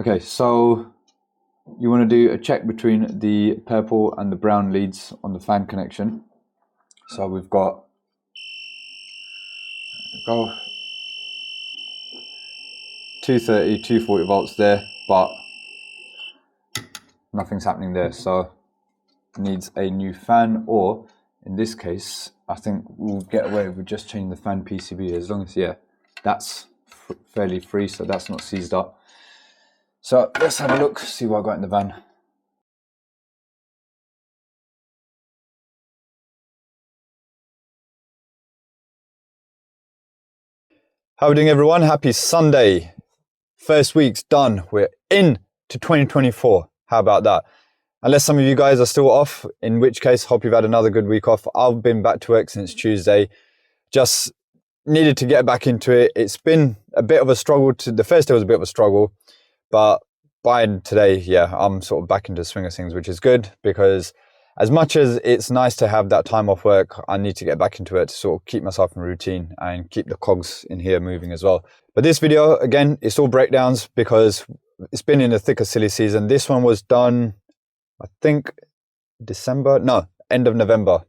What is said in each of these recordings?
Okay, so you want to do a check between the purple and the brown leads on the fan connection. So we've got 230, 240 volts there, but nothing's happening there, so it needs a new fan, or in this case, I think we'll get away with just changing the fan PCB as long as, yeah, that's fairly free, so that's not seized up. So let's have a look, see what I got in the van. How are we doing, everyone? Happy Sunday. First week's done. We're in to 2024. How about that? Unless some of you guys are still off, in which case, hope you've had another good week off. I've been back to work since Tuesday. Just needed to get back into it. It's been a bit of a struggle. The first day was a bit of a struggle, but by today, yeah, I'm sort of back into the swing of things, which is good, because as much as it's nice to have that time off work, I need to get back into it to sort of keep myself in routine and keep the cogs in here moving as well. But this video, again, it's all breakdowns because it's been in the thick of silly season. This one was done, I think, end of November.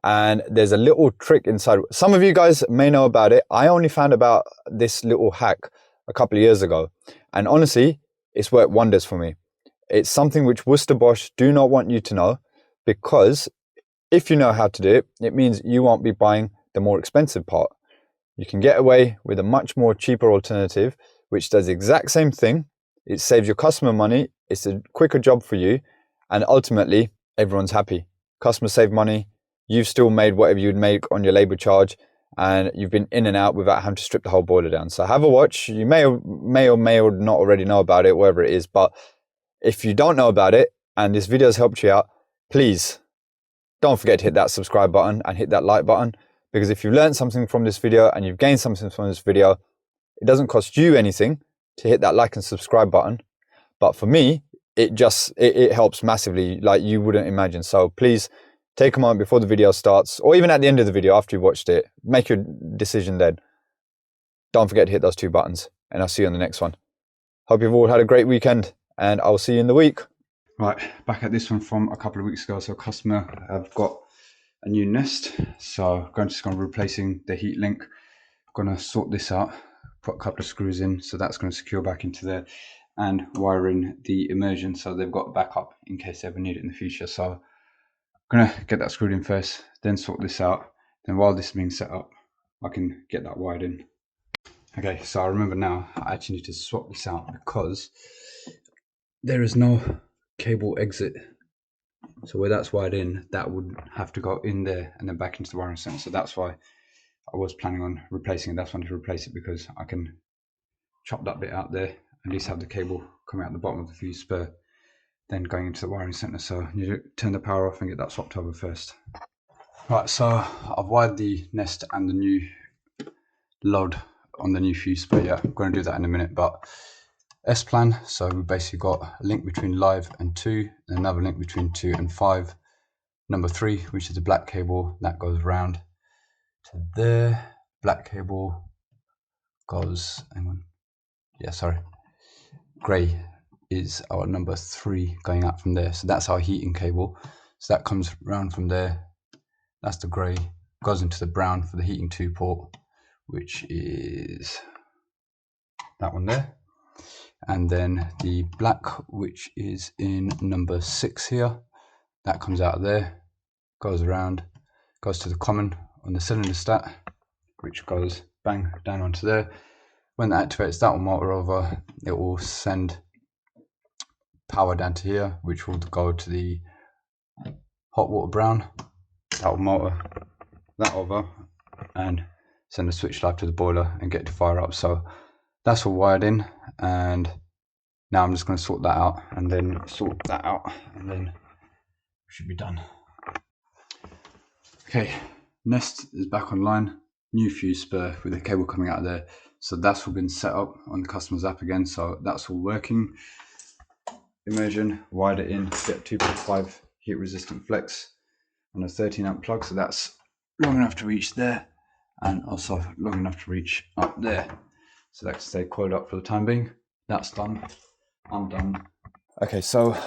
And there's a little trick inside. Some of you guys may know about it. I only found about this little hack a couple of years ago. And honestly, it's worked wonders for me. It's something which Worcester Bosch do not want you to know, because if you know how to do it, it means you won't be buying the more expensive part. You can get away with a much more cheaper alternative, which does the exact same thing. It saves your customer money. It's a quicker job for you. And ultimately, everyone's happy. Customers save money. You've still made whatever you'd make on your labor charge, and you've been in and out without having to strip the whole boiler down. So have a watch. You may or may not already know about it, whatever it is. But if you don't know about it and this video has helped you out, please don't forget to hit that subscribe button and hit that like button. Because if you've learned something from this video and you've gained something from this video, it doesn't cost you anything to hit that like and subscribe button. But for me, it helps massively, like you wouldn't imagine. So please take a moment before the video starts, or even at the end of the video after you've watched it. Make your decision then. Don't forget to hit those two buttons, and I'll see you on the next one. Hope you've all had a great weekend, and I'll see you in the week. Right, back at this one from a couple of weeks ago. So customer have got a new nest, so just going to replacing the heat link. I'm going to sort this out, put a couple of screws in, so that's going to secure back into there, and wire in the immersion so they've got backup in case they ever need it in the future. So I'm going to get that screwed in first, then sort this out. Then while this is being set up, I can get that wired in. Okay, so I remember now, I actually need to swap this out because there is no cable exit. So where that's wired in, that would have to go in there and then back into the wiring center. So that's why I was planning on replacing it. That's why I need to replace it, because I can chop that bit out there, at least have the cable coming out the bottom of the fuse spur, then going into the wiring center. So I need to turn the power off and get that swapped over first. Right, so I've wired the nest and the new load on the new fuse spur. Yeah, I'm going to do that in a minute, but S-plan, so we basically got a link between live and 2, and another link between 2 and 5. Number 3, which is the black cable, that goes round to there. Black cable goes, grey is our number 3 going out from there. So that's our heating cable. So that comes round from there. That's the grey, goes into the brown for the heating 2 port, which is that one there. And then the black, which is in number 6 here, that comes out of there, goes around, goes to the common on the cylinder stat, which goes bang down onto there. When that activates, that will motor over. It will send power down to here, which will go to the hot water brown. That will motor that over and send a switch light to the boiler and get it to fire up. So that's all wired in, and now I'm just going to sort that out and then sort that out, and then we should be done. Okay, nest is back online, new fuse spur with the cable coming out of there. So that's all been set up on the customer's app again, so that's all working. Immersion, wired it in, get 2.5 heat resistant flex on a 13 amp plug, so that's long enough to reach there, and also long enough to reach up there. So that can stay coiled up for the time being. That's done. I'm done. Okay, so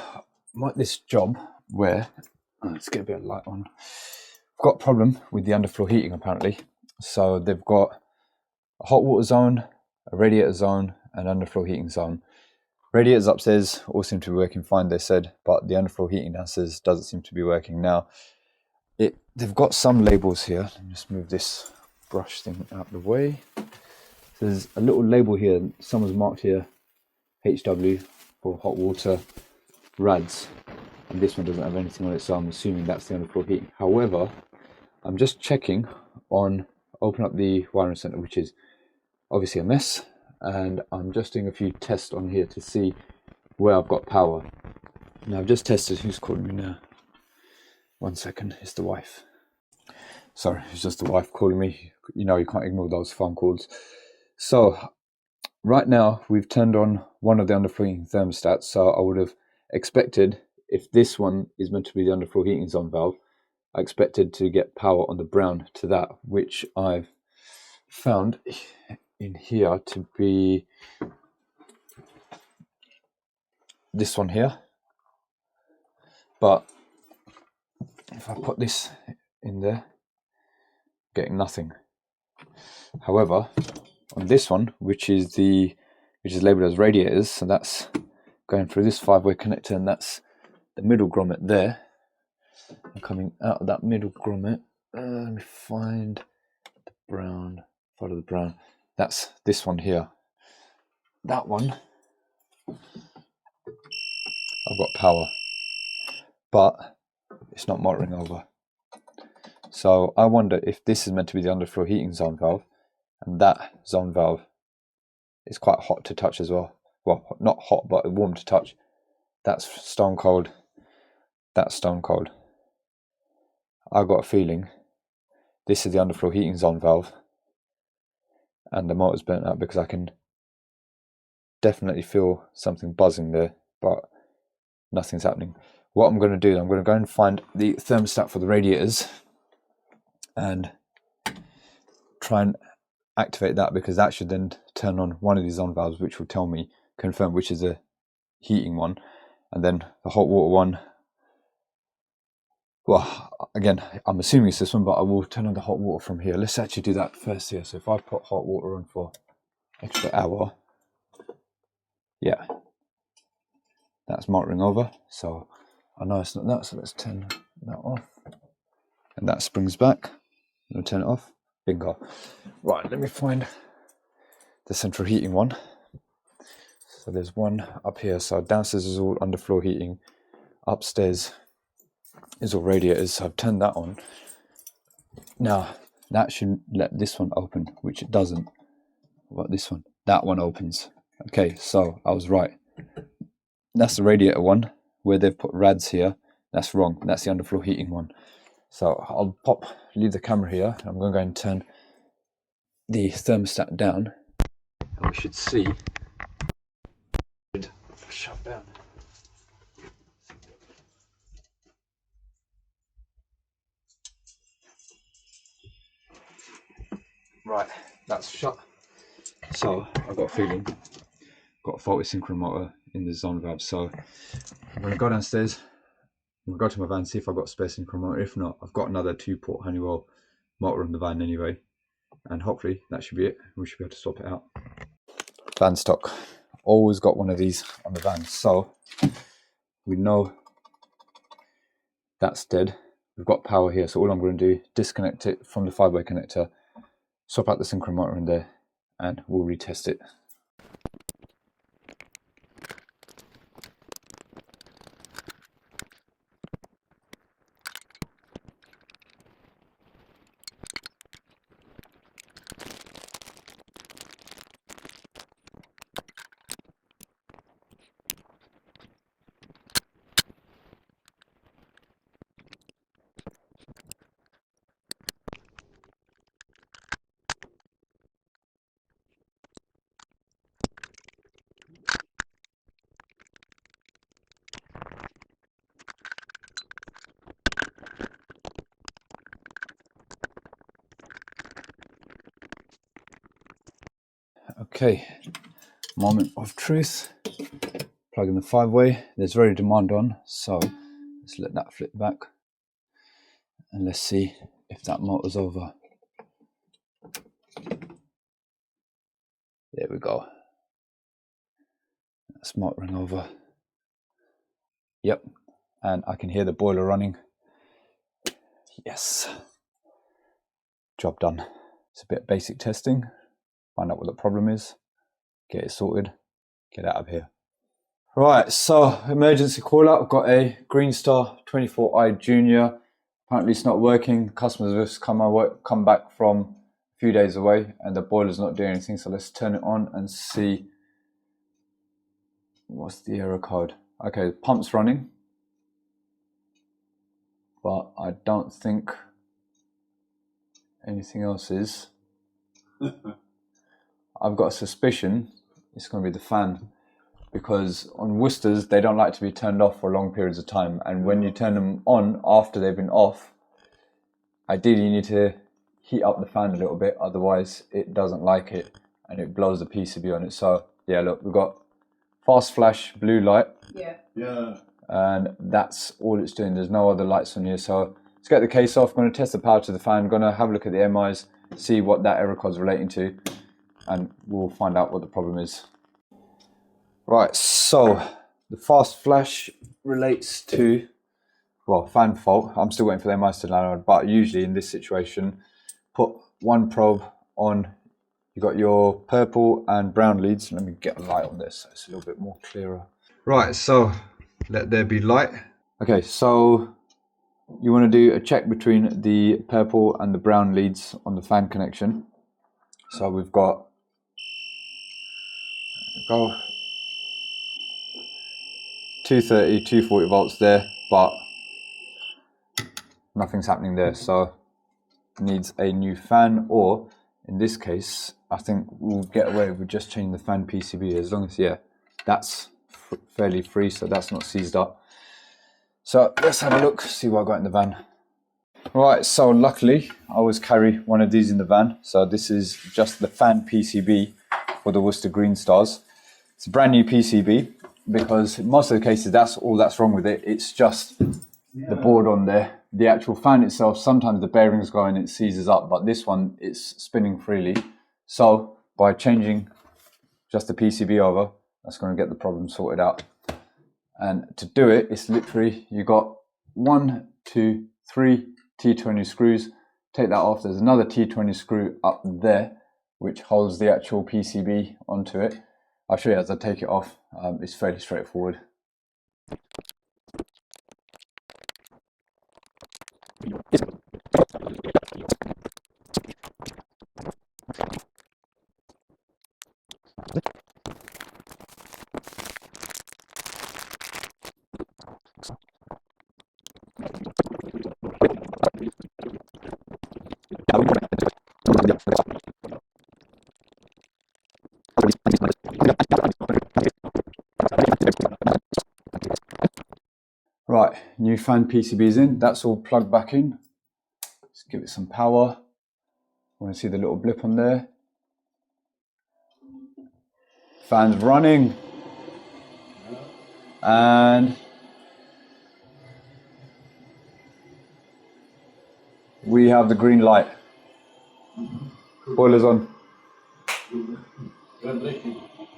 this job where, let's get a bit of light on. I've got a problem with the underfloor heating apparently. So they've got a hot water zone, a radiator zone, and underfloor heating zone. Radiators upstairs all seem to be working fine, they said, but the underfloor heating downstairs doesn't seem to be working now. They've got some labels here. Let me just move this brush thing out of the way. There's a little label here. Someone's marked here HW for hot water rads, and this one doesn't have anything on it, so I'm assuming that's the underfloor heating. However, I'm just checking on, open up the wiring center, which is obviously a mess, and I'm just doing a few tests on here to see where I've got power. Now I've just tested. Who's calling me now? 1 second, it's the wife. Sorry, it's just the wife calling me. You know, you can't ignore those phone calls. So right now we've turned on one of the underfloor heating thermostats, so I would have expected, if this one is meant to be the underfloor heating zone valve, I expected to get power on the brown to that, which I've found in here to be this one here. But if I put this in there, getting nothing. However, on this one, which is labeled as radiators, so that's going through this 5-way connector, and that's the middle grommet there. I'm coming out of that middle grommet. Let me find the brown, follow the brown. That's this one here. That one, I've got power, but it's not motoring over. So I wonder if this is meant to be the underfloor heating zone valve, and that zone valve is quite hot to touch as well. Well, not hot, but warm to touch. That's stone cold. That's stone cold. I got a feeling this is the underfloor heating zone valve, and the motor's burnt out because I can definitely feel something buzzing there, but nothing's happening. What I'm going to do, I'm going to go and find the thermostat for the radiators and try and activate that, because that should then turn on one of these on valves, which will tell me, confirm which is the heating one, and then the hot water one. Well, again, I'm assuming it's this one, but I will turn on the hot water from here. Let's actually do that first here. So if I put hot water on for extra hour, yeah, that's motoring over. So I know it's not that, so let's turn that off. And that springs back. I'll turn it off. Bingo. Right, let me find the central heating one. So there's one up here. So downstairs is all underfloor heating. Upstairs is all radiators. So I've turned that on. Now that should let this one open, which it doesn't. What about this one? That one opens. Okay, so I was right. That's the radiator one where they've put rads here. That's wrong. That's the underfloor heating one. So I'll leave the camera here. I'm going to go and turn the thermostat down, and we should see. Shut down. Right, that's shut. So I've got a feeling, got a faulty synchro motor in the zone valve. So I'm going to go downstairs. I'm going to go to my van, see if I've got a spare synchro motor. If not, I've got another 2-port Honeywell motor in the van anyway, and hopefully that should be it. We should be able to swap it out. Van stock, always got one of these on the van, so we know that's dead. We've got power here, so all I'm going to do, disconnect it from the 5-way connector, swap out the synchro motor in there, and we'll retest it. Okay, moment of truth. plug in the 5-way. There's very demand on, so let's let that flip back. And let's see if that motor's over. There we go. That's motoring over. Yep, and I can hear the boiler running. Yes. Job done. It's a bit of basic testing. Find out what the problem is. Get it sorted. Get out of here. Right, so emergency call out. I've got a Greenstar 24i Junior. Apparently it's not working. Customers have just come back from a few days away and the boiler's not doing anything. So let's turn it on and see what's the error code. Okay, pump's running, but I don't think anything else is. I've got a suspicion it's going to be the fan, because on Worcesters they don't like to be turned off for long periods of time, and when you turn them on after they've been off, ideally you need to heat up the fan a little bit, otherwise it doesn't like it and it blows the PCB on it. So yeah, look, we've got fast flash blue light. Yeah. And that's all it's doing. There's no other lights on here. So let's get the case off. I'm going to test the power to the fan. I'm going to have a look at the MIs, see what that error code's relating to, and we'll find out what the problem is. Right, so the fast flash relates to, well, fan fault. I'm still waiting for the MIs to download, but usually in this situation, put one probe on. You've got your purple and brown leads. Let me get a light on this so it's a little bit more clearer. Right, so let there be light. Okay, so you want to do a check between the purple and the brown leads on the fan connection. So we've got, go, 230, 240 volts there, but nothing's happening there. So it needs a new fan, or in this case, I think we'll get away with just changing the fan PCB, as long as, yeah, that's fairly free, so that's not seized up. So let's have a look, see what I got in the van. Right, so luckily I always carry one of these in the van. So this is just the fan PCB for the Worcester Greenstars. It's a brand new PCB, because in most of the cases that's all that's wrong with it. It's just the board on there. The actual fan itself, sometimes the bearings go and it seizes up, but this one, it's spinning freely. So by changing just the PCB over, that's going to get the problem sorted out. And to do it, it's literally, you got 1, 2, 3 T20 screws. Take that off. There's another T20 screw up there, which holds the actual PCB onto it. I'll show you as I take it off. It's fairly straightforward. Right, new fan PCB is in. That's all plugged back in. Let's give it some power. Want to see the little blip on there? Fan's running. And we have the green light. Boiler's on.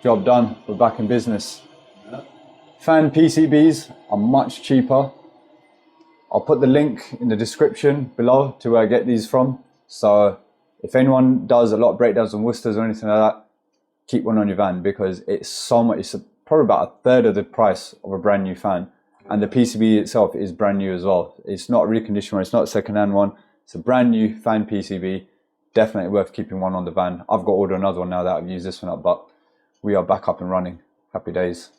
Job done. We're back in business. Fan PCBs are much cheaper. I'll put the link in the description below to where I get these from. So if anyone does a lot of breakdowns on Worcesters or anything like that, keep one on your van, because it's so much. It's probably about a third of the price of a brand new fan, and the PCB itself is brand new as well. It's not a reconditioned one. It's not a second-hand one. It's a brand new fan PCB. Definitely worth keeping one on the van. I've got to order another one now that I've used this one up, but we are back up and running. Happy days.